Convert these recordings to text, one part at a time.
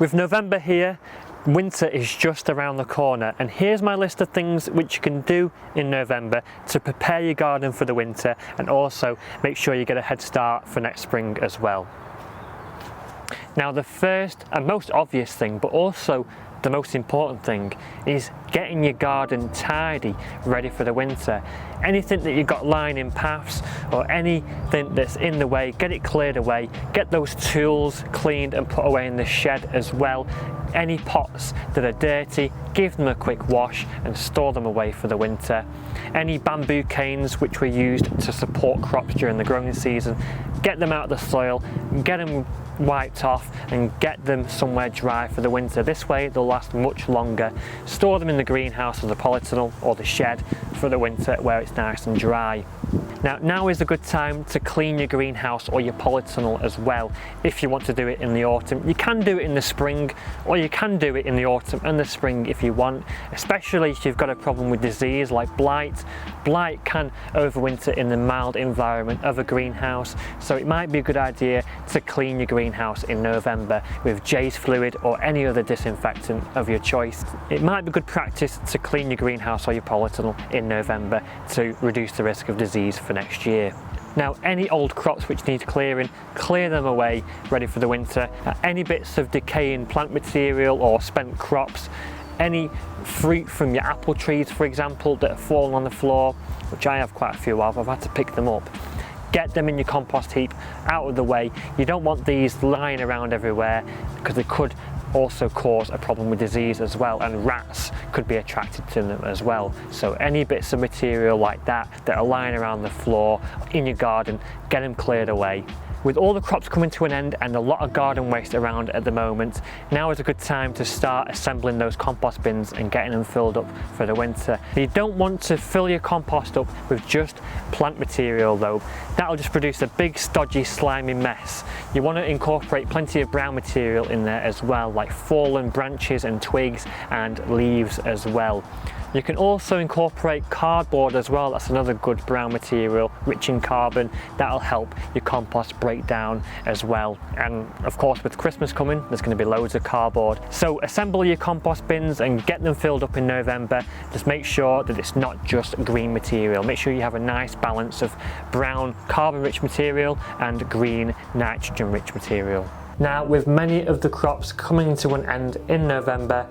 With November here, winter is just around the corner, and here's my list of things which you can do in November to prepare your garden for the winter and also make sure you get a head start for next spring as well. Now, the first and most obvious thing, but also the most important thing, is getting your garden tidy, ready for the winter. Anything that you've got lining paths or anything that's in the way, get it cleared away. Get those tools cleaned and put away in the shed as well. Any pots that are dirty, give them a quick wash and store them away for the winter. Any bamboo canes which were used to support crops during the growing season, get them out of the soil, get them wiped off and get them somewhere dry for the winter. This way they'll last much longer. Store them in the greenhouse or the polytunnel or the shed for the winter where it's nice and dry. Now is a good time to clean your greenhouse or your polytunnel as well. If you want to do it in the autumn, you can do it in the spring, or you can do it in the autumn and the spring if you want, especially if you've got a problem with disease like blight. Blight can overwinter in the mild environment of a greenhouse, so it might be a good idea to clean your greenhouse in November with J's fluid or any other disinfectant of your choice. It might be good practice to clean your greenhouse or your polytunnel in November to reduce the risk of disease for next year. Now, any old crops which need clearing, clear them away, ready for the winter. Any bits of decaying plant material or spent crops, any fruit from your apple trees, for example, that have fallen on the floor, which I have quite a few of, I've had to pick them up. Get them in your compost heap, out of the way. You don't want these lying around everywhere because they could also cause a problem with disease as well, and rats could be attracted to them as well. So any bits of material like that are lying around the floor in your garden, get them cleared away. With all the crops coming to an end and a lot of garden waste around at the moment, now is a good time to start assembling those compost bins and getting them filled up for the winter. You don't want to fill your compost up with just plant material though. That'll just produce a big stodgy slimy mess. You want to incorporate plenty of brown material in there as well, like fallen branches and twigs and leaves as well. You can also incorporate cardboard as well. That's another good brown material, rich in carbon. That'll help your compost break down as well. And of course, with Christmas coming, there's going to be loads of cardboard. So assemble your compost bins and get them filled up in November. Just make sure that it's not just green material. Make sure you have a nice balance of brown carbon-rich material and green nitrogen-rich material. Now, with many of the crops coming to an end in November,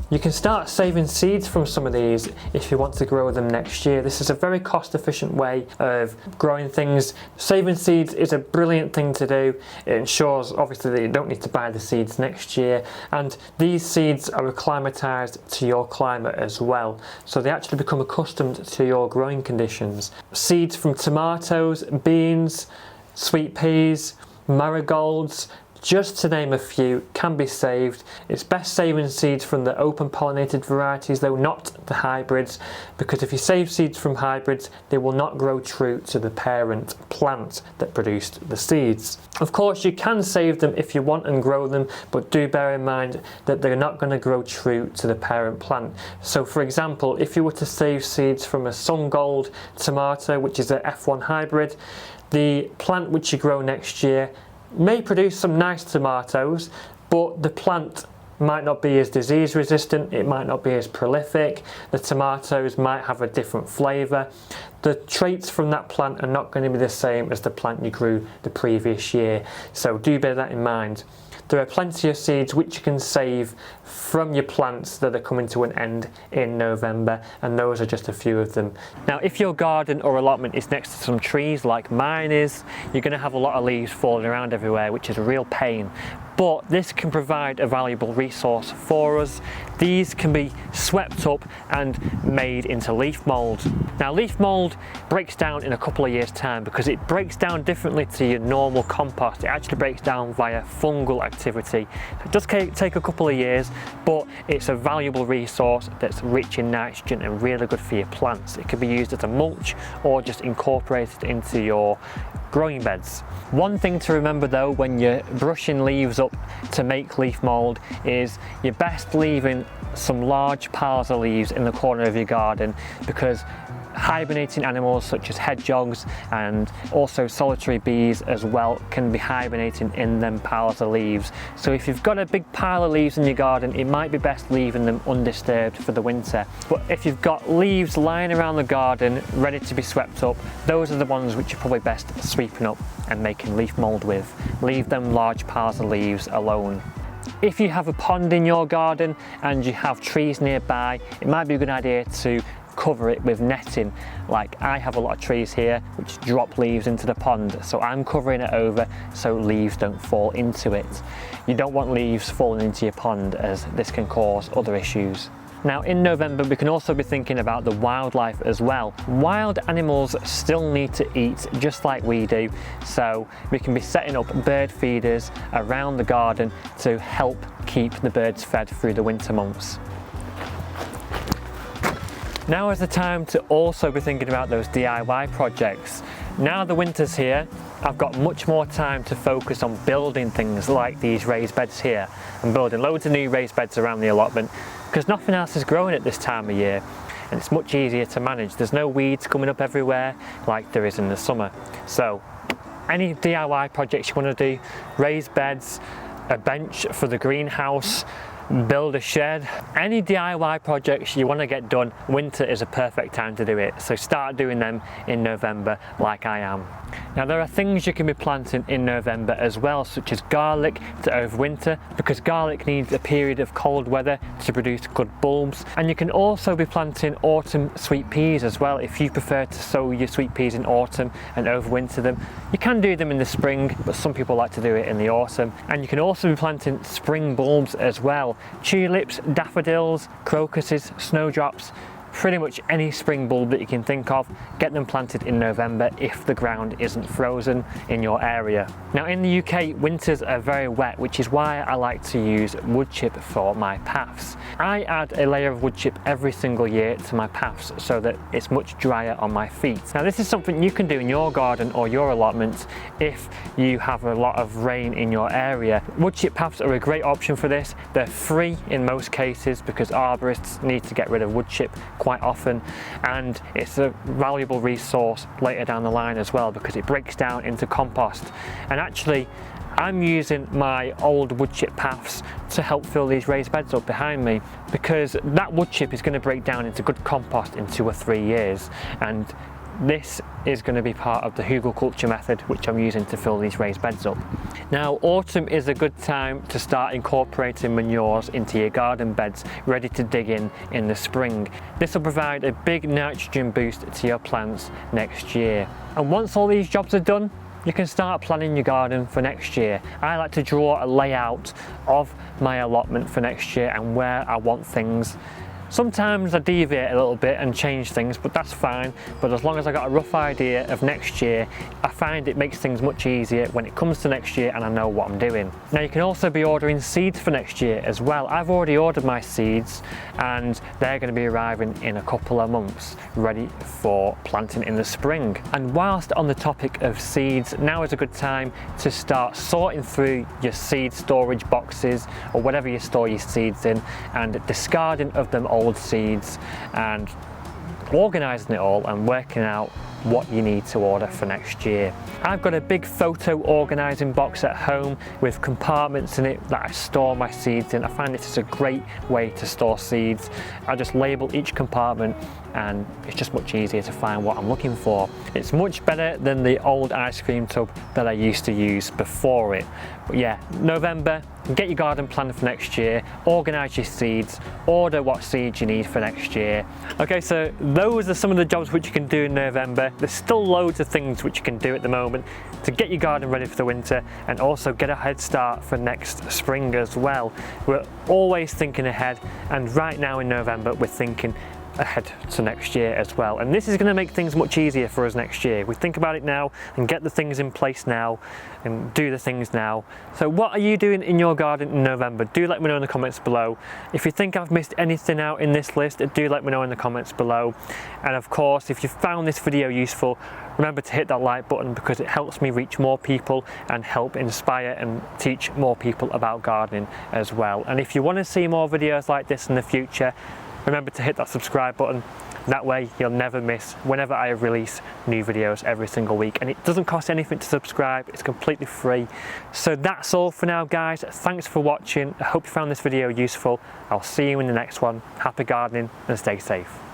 you can start saving seeds from some of these if you want to grow them next year. This is a very cost-efficient way of growing things. Saving seeds is a brilliant thing to do. It ensures obviously that you don't need to buy the seeds next year, and these seeds are acclimatized to your climate as well, so they actually become accustomed to your growing conditions. Seeds from tomatoes, beans, sweet peas, marigolds, just to name a few, can be saved. It's best saving seeds from the open pollinated varieties though, not the hybrids, because if you save seeds from hybrids, they will not grow true to the parent plant that produced the seeds. Of course, you can save them if you want and grow them, but do bear in mind that they're not going to grow true to the parent plant. So for example, if you were to save seeds from a sun gold tomato, which is a F1 hybrid, the plant which you grow next year may produce some nice tomatoes, but the plant might not be as disease resistant, it might not be as prolific, the tomatoes might have a different flavour. The traits from that plant are not going to be the same as the plant you grew the previous year, so do bear that in mind. There are plenty of seeds which you can save from your plants that are coming to an end in November, and those are just a few of them. Now, if your garden or allotment is next to some trees like mine is, you're going to have a lot of leaves falling around everywhere, which is a real pain. But this can provide a valuable resource for us. These can be swept up and made into leaf mould. Now, leaf mould breaks down in a couple of years' time because it breaks down differently to your normal compost. It actually breaks down via fungal activity. It does take a couple of years, but it's a valuable resource that's rich in nitrogen and really good for your plants. It can be used as a mulch or just incorporated into your growing beds. One thing to remember though when you're brushing leaves up to make leaf mould is you're best leaving some large piles of leaves in the corner of your garden, because hibernating animals such as hedgehogs and also solitary bees as well can be hibernating in them piles of leaves. So if you've got a big pile of leaves in your garden, it might be best leaving them undisturbed for the winter. But if you've got leaves lying around the garden ready to be swept up, those are the ones which are probably best sweeping up and making leaf mould with. Leave them large piles of leaves alone. If you have a pond in your garden and you have trees nearby, it might be a good idea to cover it with netting. Like I have a lot of trees here which drop leaves into the pond, so I'm covering it over so leaves don't fall into it. You don't want leaves falling into your pond, as this can cause other issues. Now in November we can also be thinking about the wildlife as well. Wild animals still need to eat just like we do, so we can be setting up bird feeders around the garden to help keep the birds fed through the winter months. Now is the time to also be thinking about those DIY projects. Now the winter's here, I've got much more time to focus on building things like these raised beds here. I'm building loads of new raised beds around the allotment because nothing else is growing at this time of year, and it's much easier to manage. There's no weeds coming up everywhere like there is in the summer. So any DIY projects you want to do, raised beds, a bench for the greenhouse, build a shed, any DIY projects you want to get done, winter is a perfect time to do it. So start doing them in November like I am. Now there are things you can be planting in November as well, such as garlic to overwinter, because garlic needs a period of cold weather to produce good bulbs. And you can also be planting autumn sweet peas as well. If you prefer to sow your sweet peas in autumn and overwinter them, you can do them in the spring, but some people like to do it in the autumn. And you can also be planting spring bulbs as well. Tulips, daffodils, crocuses, snowdrops, pretty much any spring bulb that you can think of, get them planted in November if the ground isn't frozen in your area. Now in the UK, winters are very wet, which is why I like to use wood chip for my paths. I add a layer of wood chip every single year to my paths so that it's much drier on my feet. Now this is something you can do in your garden or your allotment if you have a lot of rain in your area. Wood chip paths are a great option for this. They're free in most cases because arborists need to get rid of wood chip quite often, and it's a valuable resource later down the line as well because it breaks down into compost. And actually I'm using my old wood chip paths to help fill these raised beds up behind me, because that wood chip is going to break down into good compost in 2 or 3 years, and this is going to be part of the hugelkultur method which I'm using to fill these raised beds up. Now autumn is a good time to start incorporating manures into your garden beds ready to dig in the spring. This will provide a big nitrogen boost to your plants next year. And once all these jobs are done, you can start planning your garden for next year. I like to draw a layout of my allotment for next year and where I want things. Sometimes I deviate a little bit and change things, but that's fine. But as long as I got a rough idea of next year, I find it makes things much easier when it comes to next year and I know what I'm doing. Now you can also be ordering seeds for next year as well. I've already ordered my seeds and they're going to be arriving in a couple of months, ready for planting in the spring. And whilst on the topic of seeds, now is a good time to start sorting through your seed storage boxes or whatever you store your seeds in, and discarding of them old seeds and organising it all and working out what you need to order for next year. I've got a big photo organising box at home with compartments in it that I store my seeds in. I find this is a great way to store seeds. I just label each compartment and it's just much easier to find what I'm looking for. It's much better than the old ice cream tub that I used to use before it. But yeah, November, get your garden planned for next year, organise your seeds, order what seeds you need for next year. Okay, so those are some of the jobs which you can do in November. There's still loads of things which you can do at the moment to get your garden ready for the winter and also get a head start for next spring as well. We're always thinking ahead, and right now in November we're thinking ahead to next year as well, and this is going to make things much easier for us next year. We think about it now and get the things in place now and do the things now. So what are you doing in your garden in November? Do let me know in the comments below. If you think I've missed anything out in this list, do let me know in the comments below. And of course, if you found this video useful, remember to hit that like button because it helps me reach more people and help inspire and teach more people about gardening as well. And if you want to see more videos like this in the future, remember to hit that subscribe button. That way you'll never miss whenever I release new videos every single week, and it doesn't cost anything to subscribe, it's completely free. So that's all for now, guys. Thanks for watching. I hope you found this video useful. I'll see you in the next one. Happy gardening and stay safe.